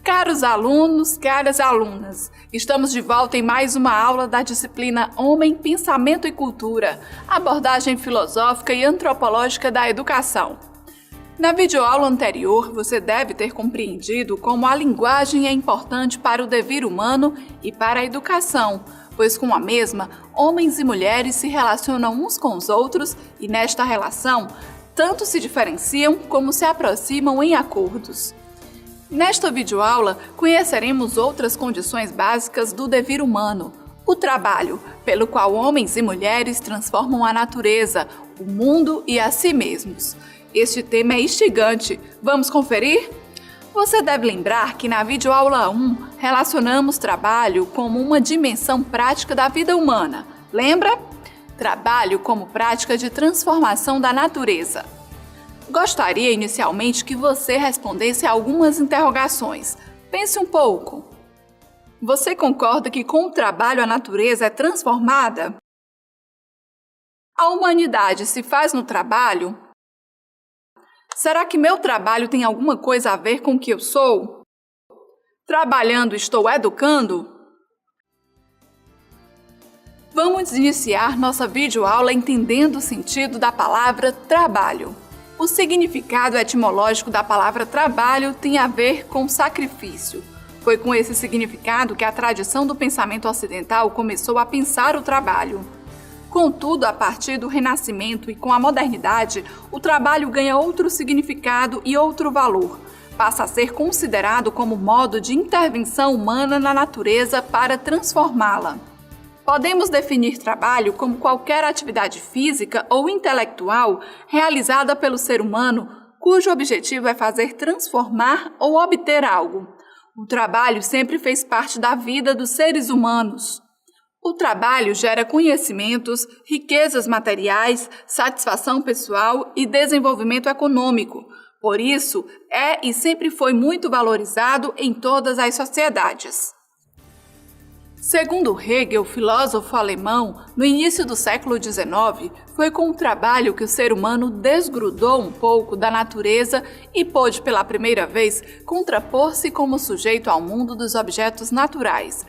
Caros alunos, caras alunas, estamos de volta em mais uma aula da disciplina Homem, Pensamento e Cultura, abordagem filosófica e antropológica da educação. Na videoaula anterior, você deve ter compreendido como a linguagem é importante para o devir humano e para a educação, pois com a mesma, homens e mulheres se relacionam uns com os outros e nesta relação, tanto se diferenciam como se aproximam em acordos. Nesta videoaula, conheceremos outras condições básicas do devir humano, o trabalho, pelo qual homens e mulheres transformam a natureza, o mundo e a si mesmos. Este tema é instigante. Vamos conferir? Você deve lembrar que na videoaula 1 relacionamos trabalho como uma dimensão prática da vida humana. Lembra? Trabalho como prática de transformação da natureza. Gostaria inicialmente que você respondesse a algumas interrogações. Pense um pouco. Você concorda que com o trabalho a natureza é transformada? A humanidade se faz no trabalho? Será que meu trabalho tem alguma coisa a ver com o que eu sou? Trabalhando estou educando? Vamos iniciar nossa videoaula entendendo o sentido da palavra trabalho. O significado etimológico da palavra trabalho tem a ver com sacrifício. Foi com esse significado que a tradição do pensamento ocidental começou a pensar o trabalho. Contudo, a partir do Renascimento e com a modernidade, o trabalho ganha outro significado e outro valor. Passa a ser considerado como modo de intervenção humana na natureza para transformá-la. Podemos definir trabalho como qualquer atividade física ou intelectual realizada pelo ser humano, cujo objetivo é fazer transformar ou obter algo. O trabalho sempre fez parte da vida dos seres humanos. O trabalho gera conhecimentos, riquezas materiais, satisfação pessoal e desenvolvimento econômico. Por isso, é e sempre foi muito valorizado em todas as sociedades. Segundo Hegel, filósofo alemão, no início do século XIX, foi com o trabalho que o ser humano desgrudou um pouco da natureza e pôde pela primeira vez contrapor-se como sujeito ao mundo dos objetos naturais.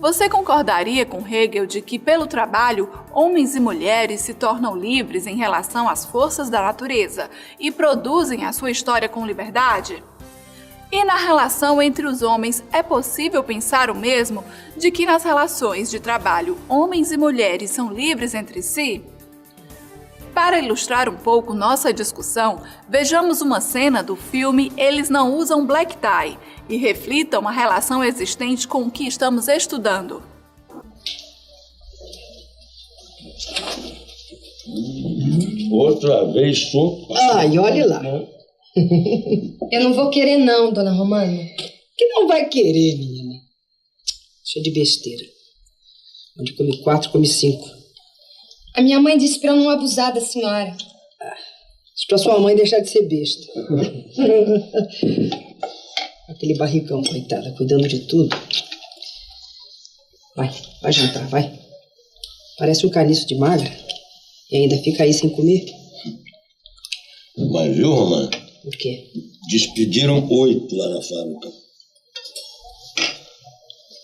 Você concordaria com Hegel de que, pelo trabalho, homens e mulheres se tornam livres em relação às forças da natureza e produzem a sua história com liberdade? E na relação entre os homens, é possível pensar o mesmo de que nas relações de trabalho, homens e mulheres são livres entre si? Para ilustrar um pouco nossa discussão, vejamos uma cena do filme Eles Não Usam Black Tie e reflitam a relação existente com o que estamos estudando. Outra vez sopa. Ai, olhe lá. Eu não vou querer não, dona Romana. Que não vai querer, menina. Cheio de besteira. Onde come 4, come 5. A minha mãe disse pra eu não abusar da senhora. Diz pra sua mãe deixar de ser besta. Aquele barrigão, coitada, cuidando de tudo. Vai jantar, vai. Parece um caniço de magra. E ainda fica aí sem comer. Mas viu, Romana? Por quê? Despediram 8 lá na fábrica.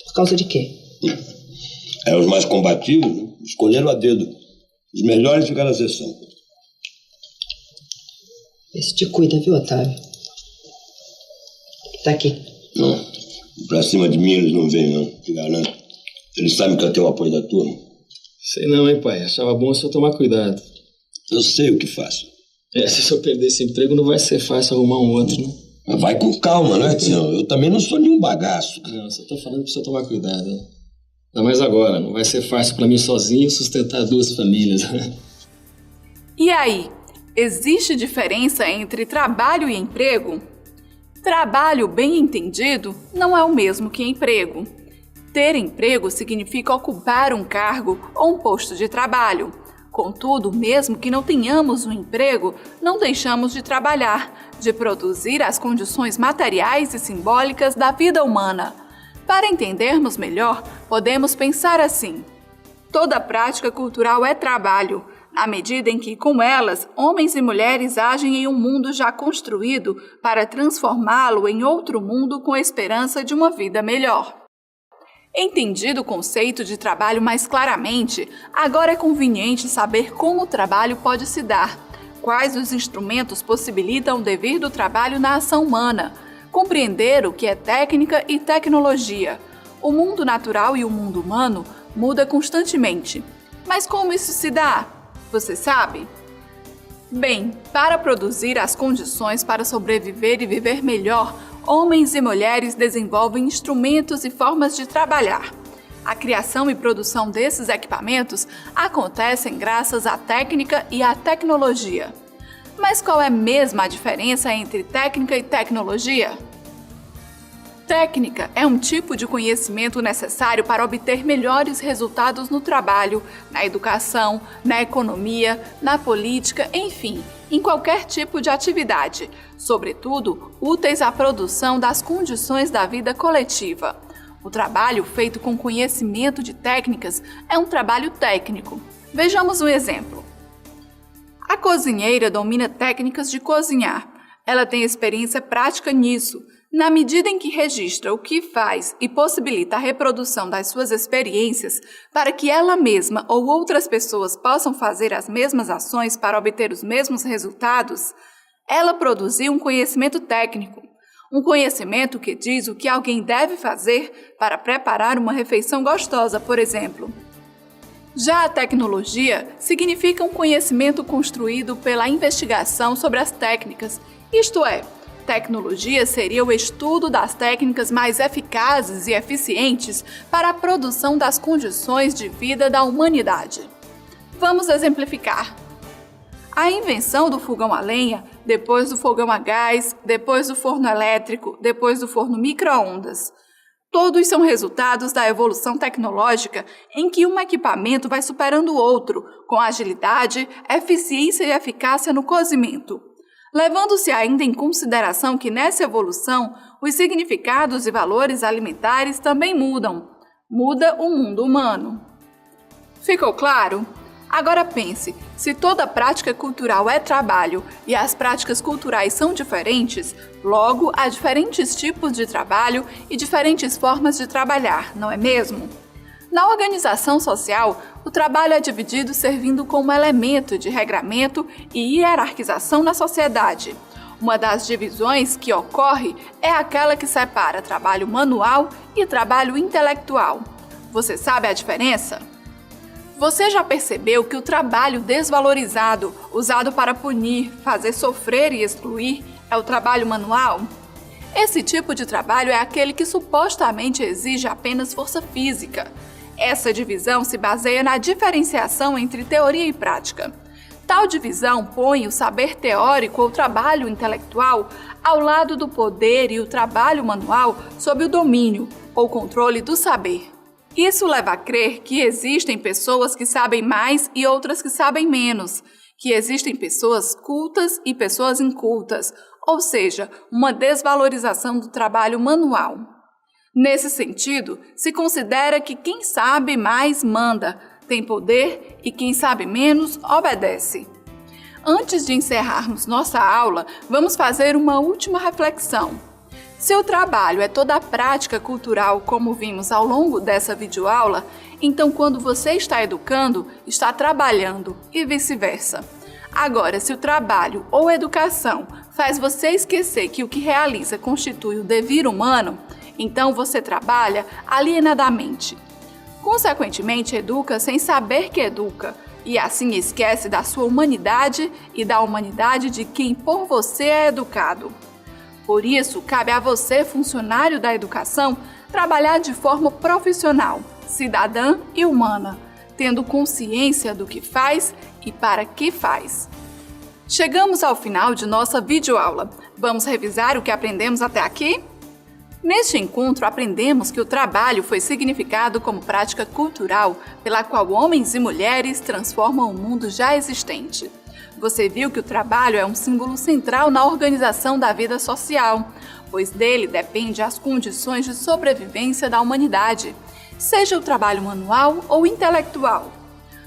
Por causa de quê? É, os mais combativos, né? Escolheram a dedo. Os melhores ficaram à sessão. Vê se te cuida, viu, Otávio? Tá aqui. Não. Pra cima de mim eles não vêm, não. Te garanto. Eles sabem que eu tenho o apoio da turma. Sei não, hein, pai. Achava bom se eu tomar cuidado. Eu sei o que faço. Se eu perder esse emprego, não vai ser fácil arrumar um outro, né? Mas vai com calma, né, Tião? Eu também não sou nenhum bagaço. Não, só tô falando pra você tomar cuidado, né? Ainda mais agora. Não vai ser fácil pra mim sozinho sustentar 2 famílias. E aí, existe diferença entre trabalho e emprego? Trabalho bem entendido não é o mesmo que emprego. Ter emprego significa ocupar um cargo ou um posto de trabalho. Contudo, mesmo que não tenhamos um emprego, não deixamos de trabalhar, de produzir as condições materiais e simbólicas da vida humana. Para entendermos melhor, podemos pensar assim: toda prática cultural é trabalho. na medida em que, com elas, homens e mulheres agem em um mundo já construído para transformá-lo em outro mundo com a esperança de uma vida melhor. Entendido o conceito de trabalho mais claramente, agora é conveniente saber como o trabalho pode se dar, quais os instrumentos possibilitam o devir do trabalho na ação humana, compreender o que é técnica e tecnologia. O mundo natural e o mundo humano muda constantemente. Mas como isso se dá? Você sabe? Bem, para produzir as condições para sobreviver e viver melhor, homens e mulheres desenvolvem instrumentos e formas de trabalhar. A criação e produção desses equipamentos acontecem graças à técnica e à tecnologia. Mas qual é mesmo a diferença entre técnica e tecnologia? Técnica é um tipo de conhecimento necessário para obter melhores resultados no trabalho, na educação, na economia, na política, enfim, em qualquer tipo de atividade, sobretudo úteis à produção das condições da vida coletiva. O trabalho feito com conhecimento de técnicas é um trabalho técnico. Vejamos um exemplo. A cozinheira domina técnicas de cozinhar. Ela tem experiência prática nisso. Na medida em que registra o que faz e possibilita a reprodução das suas experiências para que ela mesma ou outras pessoas possam fazer as mesmas ações para obter os mesmos resultados, ela produziu um conhecimento técnico, um conhecimento que diz o que alguém deve fazer para preparar uma refeição gostosa, por exemplo. Já a tecnologia significa um conhecimento construído pela investigação sobre as técnicas, isto é, tecnologia seria o estudo das técnicas mais eficazes e eficientes para a produção das condições de vida da humanidade. Vamos exemplificar. A invenção do fogão a lenha, depois do fogão a gás, depois do forno elétrico, depois do forno micro-ondas. Todos são resultados da evolução tecnológica em que um equipamento vai superando o outro, com agilidade, eficiência e eficácia no cozimento. Levando-se ainda em consideração que nessa evolução os significados e valores alimentares também mudam. Muda o mundo humano. Ficou claro? Agora pense, se toda prática cultural é trabalho e as práticas culturais são diferentes, logo há diferentes tipos de trabalho e diferentes formas de trabalhar, não é mesmo? Na organização social, o trabalho é dividido servindo como elemento de regramento e hierarquização na sociedade. Uma das divisões que ocorre é aquela que separa trabalho manual e trabalho intelectual. Você sabe a diferença? Você já percebeu que o trabalho desvalorizado, usado para punir, fazer sofrer e excluir, é o trabalho manual? Esse tipo de trabalho é aquele que supostamente exige apenas força física. Essa divisão se baseia na diferenciação entre teoria e prática. Tal divisão põe o saber teórico ou trabalho intelectual ao lado do poder e o trabalho manual sob o domínio ou controle do saber. Isso leva a crer que existem pessoas que sabem mais e outras que sabem menos, que existem pessoas cultas e pessoas incultas, ou seja, uma desvalorização do trabalho manual. Nesse sentido, se considera que quem sabe mais manda, tem poder e quem sabe menos obedece. Antes de encerrarmos nossa aula, vamos fazer uma última reflexão. Se o trabalho é toda a prática cultural, como vimos ao longo dessa videoaula, então quando você está educando, está trabalhando e vice-versa. Agora, se o trabalho ou educação faz você esquecer que o que realiza constitui o devir humano, então você trabalha alienadamente. Consequentemente, educa sem saber que educa, e assim esquece da sua humanidade e da humanidade de quem por você é educado. Por isso, cabe a você, funcionário da educação, trabalhar de forma profissional, cidadã e humana, tendo consciência do que faz e para que faz. Chegamos ao final de nossa videoaula. Vamos revisar o que aprendemos até aqui? Neste encontro, aprendemos que o trabalho foi significado como prática cultural pela qual homens e mulheres transformam o mundo já existente. Você viu que o trabalho é um símbolo central na organização da vida social, pois dele depende as condições de sobrevivência da humanidade, seja o trabalho manual ou intelectual.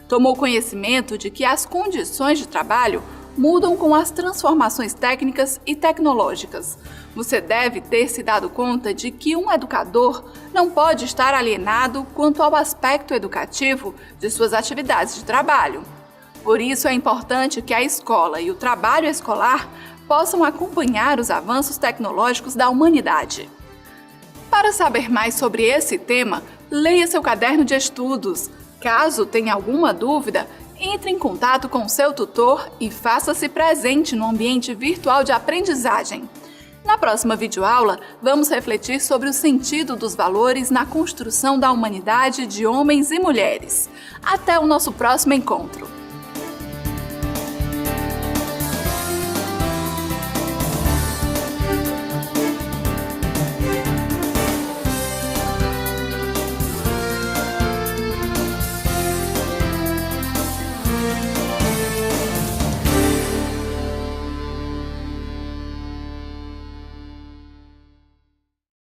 tomou conhecimento de que as condições de trabalho mudam com as transformações técnicas e tecnológicas. Você deve ter se dado conta de que um educador não pode estar alienado quanto ao aspecto educativo de suas atividades de trabalho. Por isso é importante que a escola e o trabalho escolar possam acompanhar os avanços tecnológicos da humanidade. Para saber mais sobre esse tema, leia seu caderno de estudos. Caso tenha alguma dúvida, entre em contato com seu tutor e faça-se presente no ambiente virtual de aprendizagem. Na próxima videoaula, vamos refletir sobre o sentido dos valores na construção da humanidade de homens e mulheres. Até o nosso próximo encontro!